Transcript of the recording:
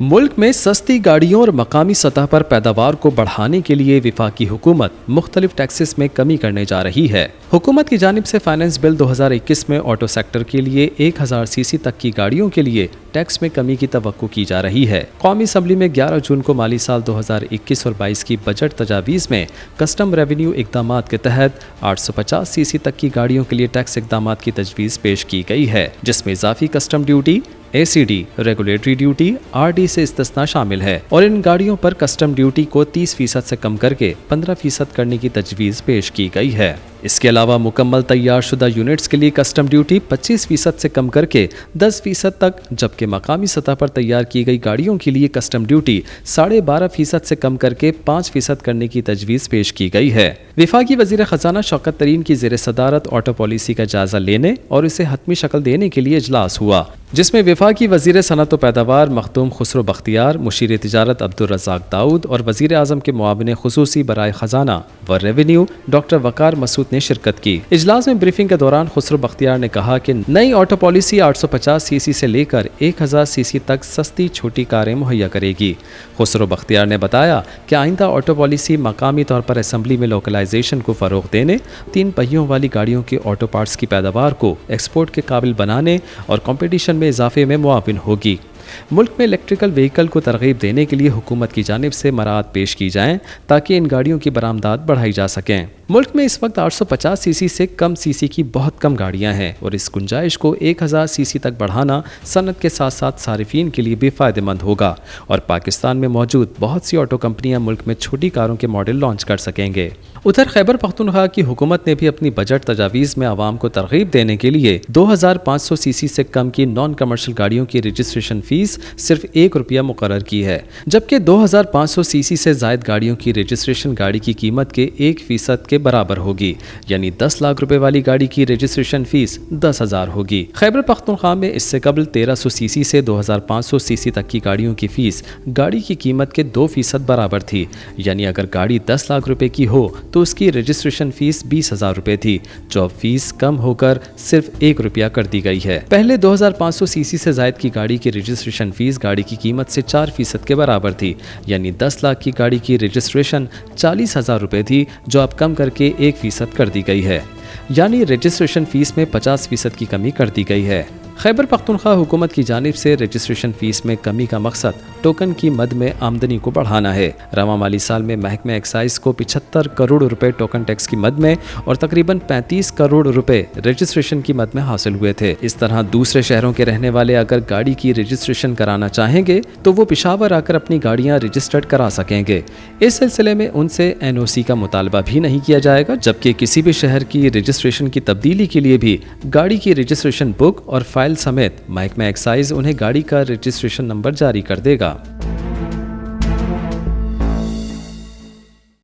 ملک میں سستی گاڑیوں اور مقامی سطح پر پیداوار کو بڑھانے کے لیے وفاقی حکومت مختلف ٹیکسز میں کمی کرنے جا رہی ہے۔ حکومت کی جانب سے فائنانس بل 2021 میں آٹو سیکٹر کے لیے 1000 سی سی تک کی گاڑیوں کے لیے ٹیکس میں کمی کی توقع کی جا رہی ہے۔ قومی اسمبلی میں 11 جون کو مالی سال 2021 اور 22 کی بجٹ تجاویز میں کسٹم ریونیو اقدامات کے تحت 850 سی سی تک کی گاڑیوں کے لیے ٹیکس اقدامات کی تجویز پیش کی گئی ہے، جس میں اضافی custom duty, ACD، regulatory duty, RD سے استثناء شامل ہے، اور ان گاڑیوں پر کسٹم ڈیوٹی کو 30% سے کم کر کے 15% کرنے کی تجویز پیش کی گئی ہے۔ اس کے علاوہ مکمل تیار شدہ یونٹس کے لیے کسٹم ڈیوٹی 25% سے کم کر کے 10% تک، جبکہ مقامی سطح پر تیار کی گئی گاڑیوں کے لیے کسٹم ڈیوٹی 12.5% سے کم کر کے 5% کرنے کی تجویز پیش کی گئی ہے۔ وفاقی وزیر خزانہ شوکت ترین کی زیر صدارت آٹو پالیسی کا جائزہ لینے اور اسے حتمی شکل دینے کے لیے اجلاس ہوا، جس میں وفاقی وزیر صنعت و پیداوار مخدوم خسرو بختیار، مشیر تجارت عبدالرزاق داؤد اور وزیر اعظم کے معاون خصوصی برائے خزانہ و ریونیو ڈاکٹر وقار مسعود نے شرکت کی۔ اجلاس میں بریفنگ کے دوران خسرو بختیار نے کہا کہ نئی آٹو پالیسی 850 سی سی سے لے کر 1000 سی سی تک سستی چھوٹی کاریں مہیا کرے گی۔ خسرو بختیار نے بتایا کہ آئندہ آٹو پالیسی مقامی طور پر اسمبلی میں لوکلائزیشن کو فروغ دینے، 3 پہیوں والی گاڑیوں کے آٹو پارٹس کی پیداوار کو ایکسپورٹ کے قابل بنانے اور کمپٹیشن میں اضافے میں معاون ہوگی۔ ملک میں الیکٹریکل وہیکل کو ترغیب دینے کے لیے حکومت کی جانب سے مراعات پیش کی جائیں تاکہ ان گاڑیوں کی برآمدات بڑھائی جا سکیں۔ ملک میں اس وقت 850 سی سی سے کم سی سی کی بہت کم گاڑیاں ہیں، اور اس گنجائش کو 1000 سی سی تک بڑھانا صنعت کے ساتھ ساتھ صارفین کے لیے بھی فائدہ مند ہوگا، اور پاکستان میں موجود بہت سی آٹو کمپنیاں ملک میں چھوٹی کاروں کے ماڈل لانچ کر سکیں گے۔ ادھر خیبر پختونخوا کی حکومت نے بھی اپنی بجٹ تجاویز میں عوام کو ترغیب دینے کے لیے 2500 سی سی سے کم کی نان کمرشل گاڑیوں کی رجسٹریشن فیس صرف ₹1 مقرر کی ہے، جبکہ 2500 سی سی سے زائد گاڑیوں کی رجسٹریشن گاڑی کی قیمت کے 1% کے برابر ہوگی، یعنی 10 لاکھ روپے والی گاڑی کی رجسٹریشن فیس 10,000 ہوگی۔ خیبر پختونخوا میں اس سے قبل 1300 سی سی سے 2500 سی سی تک کی گاڑیوں کی فیس گاڑی کی قیمت کے 2% برابر تھی، یعنی اگر گاڑی 10 لاکھ روپے کی ہو تو اس کی رجسٹریشن فیس 20,000 روپے تھی، جو اب فیس کم ہو کر صرف ₹1 کر دی گئی ہے۔ پہلے 2500 سی سی سے زائد کی گاڑی کی رجسٹریشن فیس گاڑی کی قیمت سے 4% کے برابر تھی، یعنی 10 لاکھ کی گاڑی کی رجسٹریشن 40,000 روپے تھی، جو اب کم کر کے 1% کر دی گئی ہے، یعنی رجسٹریشن فیس میں 50% کی کمی کر دی گئی ہے۔ خیبر پختونخوا حکومت کی جانب سے رجسٹریشن فیس میں کمی کا مقصد ٹوکن کی مد میں آمدنی کو بڑھانا ہے۔ رواں مالی سال میں محکمہ ایکسائز کو 75 کروڑ روپے ٹوکن ٹیکس کی مد میں اور تقریباً 35 کروڑ روپے رجسٹریشن کی مد میں حاصل ہوئے تھے۔ اس طرح دوسرے شہروں کے رہنے والے اگر گاڑی کی رجسٹریشن کرانا چاہیں گے تو وہ پشاور آ کر اپنی گاڑیاں رجسٹرڈ کرا سکیں گے۔ اس سلسلے میں ان سے NOC کا مطالبہ بھی نہیں کیا جائے گا، جبکہ کسی بھی شہر کی رجسٹریشن کی تبدیلی کے لیے بھی گاڑی کی رجسٹریشن بک اور فائل سمیت محکمہ ایکسائز انہیں گاڑی کا رجسٹریشن نمبر جاری کر دے گا۔